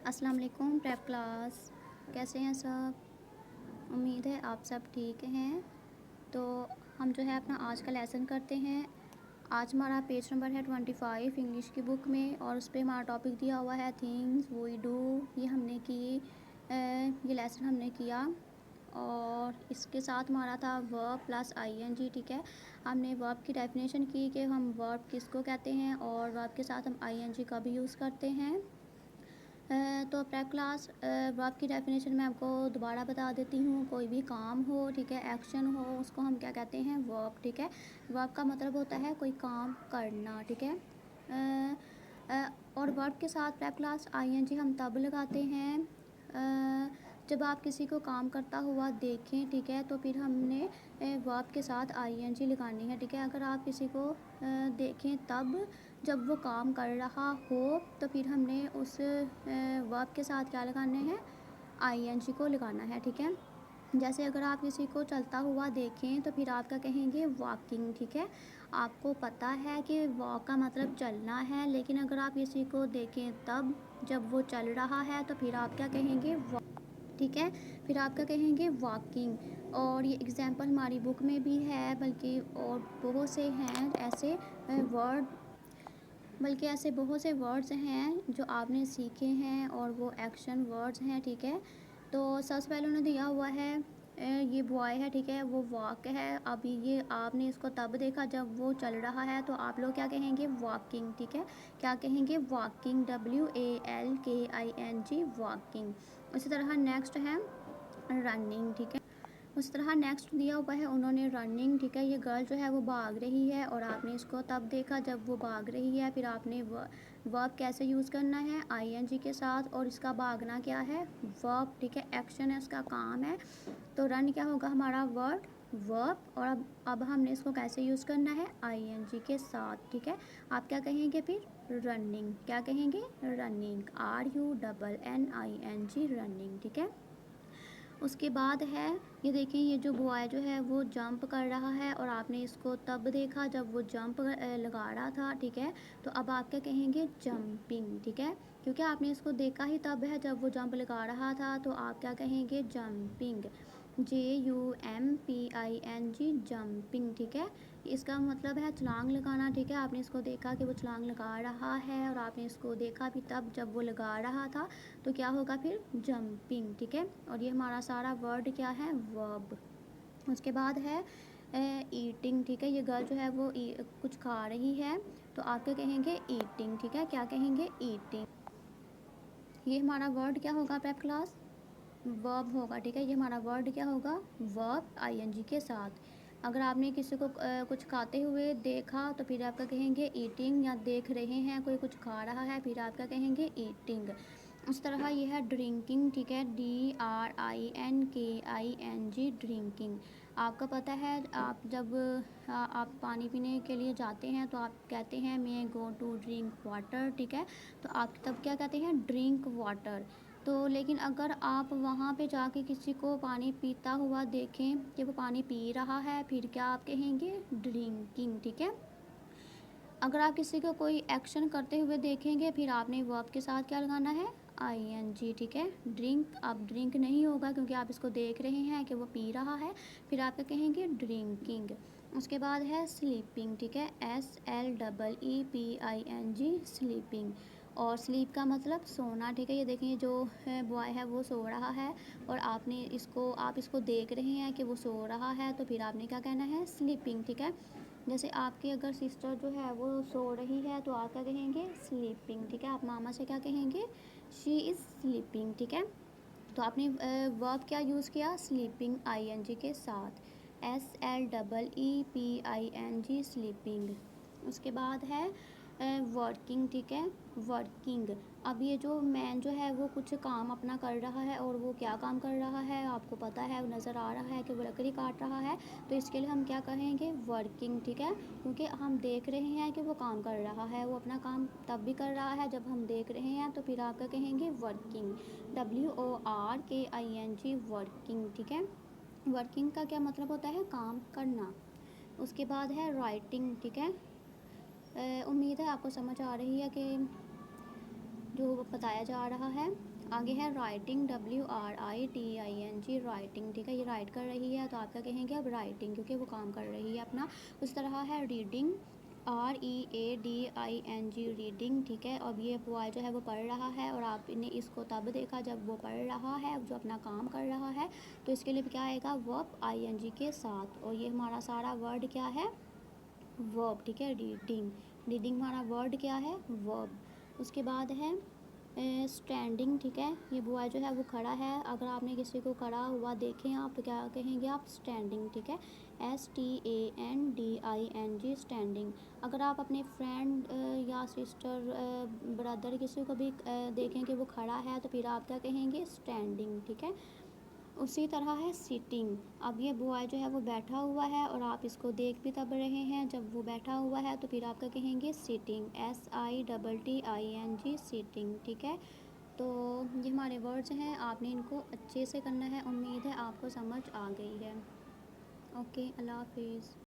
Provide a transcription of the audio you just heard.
अस्सलाम वालेकुम prep class. कैसे हैं सब? उम्मीद है आप सब ठीक हैं। तो हम जो है अपना आज का लेसन करते हैं। आज हमारा पेज नंबर है 25 इंग्लिश की बुक में, और उस पर हमारा टॉपिक दिया हुआ है थिंग्स वी डू। ये हमने की ये लेसन हमने किया, और इसके साथ हमारा था वर्ब प्लस आईएनजी। ठीक है, हमने वर्ब की डेफिनेशन की कि हम वर्ब किसको कहते हैं, और वर्ब के साथ हम आईएनजी का भी यूज़ करते हैं। तो प्रेप क्लास वर्ब की डेफिनेशन मैं आपको दोबारा बता देती हूँ। कोई भी काम हो, ठीक है, एक्शन हो, उसको हम क्या कहते हैं? वर्ब। ठीक है, वर्ब का मतलब होता है कोई काम करना। ठीक है, और वर्ब के साथ प्रेप क्लास आईएनजी हम तब लगाते हैं जब आप किसी को काम करता हुआ देखें। ठीक है, तो फिर हमने वर्ब के साथ आईएनजी लगानी है। ठीक है, अगर आप किसी को देखें तब जब वो काम कर रहा हो, तो फिर हमने उस वर्ब के साथ क्या लगाने हैं? आईएनजी को लगाना है। ठीक है, जैसे अगर आप किसी को चलता हुआ देखें तो फिर आप क्या कहेंगे? वॉकिंग। ठीक है, आपको पता है कि वॉक का मतलब चलना है, लेकिन अगर आप किसी को देखें तब जब वो चल रहा है तो फिर आप क्या कहेंगे? वॉक। ठीक है, फिर आप क्या कहेंगे? वॉकिंग। और ये एग्जाम्पल हमारी बुक में भी है, बल्कि और बहुत से हैं ऐसे वर्ड, बल्कि ऐसे बहुत से वर्ड्स हैं जो आपने सीखे हैं, और वो एक्शन वर्ड्स हैं। ठीक है, तो सबसे पहले उन्होंने दिया हुआ है ये बॉय है। ठीक है, वो वॉक है। अभी ये आपने इसको तब देखा जब वो चल रहा है, तो आप लोग क्या कहेंगे? वॉकिंग। ठीक है, क्या कहेंगे? Walking, WALKING, walking. उसी तरह नेक्स्ट है रनिंग। ठीक है, उस तरह नेक्स्ट दिया हुआ है उन्होंने रनिंग। ठीक है, ये गर्ल जो है वो भाग रही है, और आपने इसको तब देखा जब वो भाग रही है। फिर आपने वर्ब कैसे यूज़ करना है? आईएनजी के साथ, और इसका भागना क्या है? वर्ब। ठीक है, एक्शन है, उसका काम है। तो रन क्या होगा हमारा? Word, verb. और अब हमने इसको कैसे यूज़ करना है? आईएनजी के साथ। ठीक है, आप क्या कहेंगे फिर? रनिंग। क्या कहेंगे? Running, RUNNING, running. ठीक है, उसके बाद है ये देखिए, ये जो बॉय जो है वो जंप कर रहा है, और आपने इसको तब देखा जब वो जंप लगा रहा था। ठीक है, तो अब आप क्या कहेंगे? जंपिंग। ठीक है, क्योंकि आपने इसको देखा ही तब है जब वो जंप लगा रहा था, तो आप क्या कहेंगे? Jumping, JUMPING, jumping. ठीक है, इसका मतलब है छलांग लगाना। ठीक है, आपने इसको देखा कि वो छलांग लगा रहा है, और आपने इसको देखा भी तब जब वो लगा रहा था, तो क्या होगा फिर? जंपिंग। ठीक है, और ये हमारा सारा वर्ड क्या है? वर्ब। उसके बाद है ईटिंग। ठीक है, ये गर्ल जो है वो कुछ खा रही है, तो आप क्या कहेंगे? ईटिंग। ठीक है, क्या कहेंगे? ईटिंग। ये हमारा वर्ड क्या होगा प्रेप क्लास? वर्ब होगा। ठीक है, ये हमारा वर्ड क्या होगा? वर्ब, आईएनजी के साथ। अगर आपने किसी को कुछ खाते हुए देखा, तो फिर आप क्या कहेंगे? ईटिंग। या देख रहे हैं कोई कुछ खा रहा है, फिर आप क्या कहेंगे? ईटिंग। उस तरह ये है ड्रिंकिंग। ठीक है, DRINKING, ड्रिंकिंग। आपका पता है, आप जब आप पानी पीने के लिए जाते हैं तो आप कहते हैं मैं गो टू ड्रिंक वाटर। ठीक है, तो आप तब क्या कहते हैं? Drink water. तो लेकिन अगर आप वहाँ पे जाके किसी को पानी पीता हुआ देखें कि वो पानी पी रहा है, फिर क्या आप कहेंगे? ड्रिंकिंग। ठीक है, अगर आप किसी को कोई एक्शन करते हुए देखेंगे, फिर आपने वर्ब के साथ क्या लगाना है? आईएनजी। ठीक है, ड्रिंक, अब ड्रिंक नहीं होगा क्योंकि आप इसको देख रहे हैं कि वो पी रहा है, फिर आप क्या कहेंगे? ड्रिंकिंग। उसके बाद है स्लीपिंग। ठीक है, SLEEPING, स्लीपिंग। और स्लीप का मतलब सोना। ठीक है, ये देखिए जो बॉय है वो सो रहा है, और आप इसको देख रहे हैं कि वो सो रहा है, तो फिर आपने क्या कहना है? स्लीपिंग। ठीक है, जैसे आपकी अगर सिस्टर जो है वो सो रही है, तो आप क्या कहेंगे? स्लीपिंग। ठीक है, आप मामा से क्या कहेंगे? She is sleeping. ठीक है, तो आपने वर्ब क्या यूज़ किया? स्लीपिंग, आईएनजी के साथ, SLEEPING, स्लीपिंग। उसके बाद है वर्किंग। ठीक है, वर्किंग। अब ये जो मैन जो है वो कुछ काम अपना कर रहा है, और वो क्या काम कर रहा है? आपको पता है, नज़र आ रहा है कि वो लकड़ी काट रहा है, तो इसके लिए हम क्या कहेंगे? वर्किंग। ठीक है, क्योंकि हम देख रहे हैं कि वो काम कर रहा है, वो अपना काम तब भी कर रहा है जब हम देख रहे हैं, तो फिर आप क्या कहेंगे? Working, WORKING, working. ठीक है, वर्किंग का क्या मतलब होता है? काम करना। उसके बाद है राइटिंग। ठीक है, उम्मीद है आपको समझ आ रही है कि जो बताया जा रहा है। आगे है राइटिंग, WRITING, राइटिंग, ठीक है, ये राइट कर रही है तो आप क्या कहेंगे अब राइटिंग, क्योंकि वो काम कर रही है अपना। उस तरह है रीडिंग, READING, रीडिंग, ठीक है। अब ये बॉय जो है वो पढ़ रहा है और आपने इसको तब देखा जब वो पढ़ रहा है, जो अपना काम कर रहा है, तो इसके लिए क्या आएगा वर्ब ING के साथ। और ये हमारा सारा वर्ड क्या है, वर्ब, ठीक है। रीडिंग, रीडिंग हमारा वर्ड क्या है, वर्ब। उसके बाद है स्टैंडिंग, ठीक है, ये बॉय जो है वो खड़ा है। अगर आपने किसी को खड़ा हुआ देखें आप तो क्या कहेंगे आप स्टैंडिंग, ठीक है, STANDING, स्टैंडिंग। अगर आप अपने फ्रेंड या सिस्टर, ब्रदर किसी को भी देखें कि वो खड़ा है तो फिर आप क्या कहेंगे स्टैंडिंग, ठीक है। उसी तरह है सीटिंग। अब ये बॉय जो है वो बैठा हुआ है और आप इसको देख भी तब रहे हैं जब वो बैठा हुआ है, तो फिर आपका कहेंगे सीटिंग, SITTING, सीटिंग, ठीक है। तो ये हमारे वर्ड्स हैं, आपने इनको अच्छे से करना है। उम्मीद है आपको समझ आ गई है। ओके, अल्लाह हाफिज़।